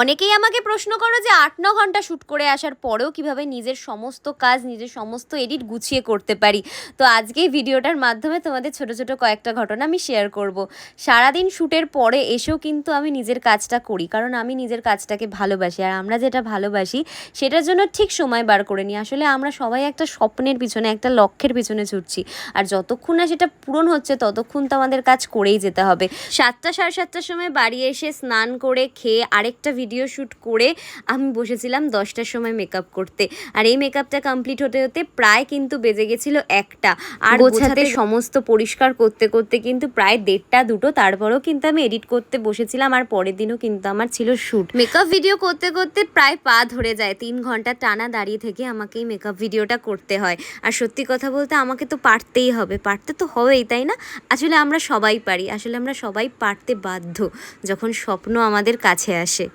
অনেকেই আমাকে প্রশ্ন করো যে ৮-৯ ঘন্টা শ্যুট করে আসার পরেও কিভাবে নিজের সমস্ত কাজ, নিজের সমস্ত এডিট গুছিয়ে করতে পারি। তো আজকে এই ভিডিওটার মাধ্যমে তোমাদের ছোট ছোট কয়েকটা ঘটনা আমি শেয়ার করব। সারাদিন শ্যুটের পরে এসেও কিন্তু আমি নিজের কাজটা করি, কারণ আমি নিজের কাজটাকে ভালোবাসি। আর আমরা যেটা ভালোবাসি সেটার জন্য ঠিক সময় বার করে নিই। আসলে আমরা সবাই একটা স্বপ্নের পিছনে, একটা লক্ষ্যের পিছনে ছুটছি, আর যতক্ষণ না সেটা পূরণ হচ্ছে ততক্ষণ তো আমাদের কাজ করেই যেতে হবে। 7টা সাড়ে 7টার সময় বাড়ি এসে স্নান করে খেয়ে আরেকটা ভিডিও শ্যুট করে আমি বসেছিলাম 10টার সময় মেকআপ করতে। আর এই মেকআপটা কমপ্লিট হতে হতে প্রায় কিন্তু বেজে গেছিলো 1টা। আর গোছাতে সমস্ত পরিষ্কার করতে করতে কিন্তু প্রায় 1:30-2টো। তারপরেও কিন্তু আমি এডিট করতে বসেছিলাম, আর পরের দিনও কিন্তু আমার ছিল শ্যুট। মেকআপ ভিডিও করতে করতে প্রায় পা ধরে যায়। 3 ঘন্টা টানা দাঁড়িয়ে থেকে আমাকে এই মেকআপ ভিডিওটা করতে হয়। আর সত্যি কথা বলতে আমাকে তো পারতেই হবে, পারতে তো হবেই, তাই না? আসলে আমরা সবাই পারি, আসলে আমরা সবাই পারতে বাধ্য যখন স্বপ্ন আমাদের কাছে আসে।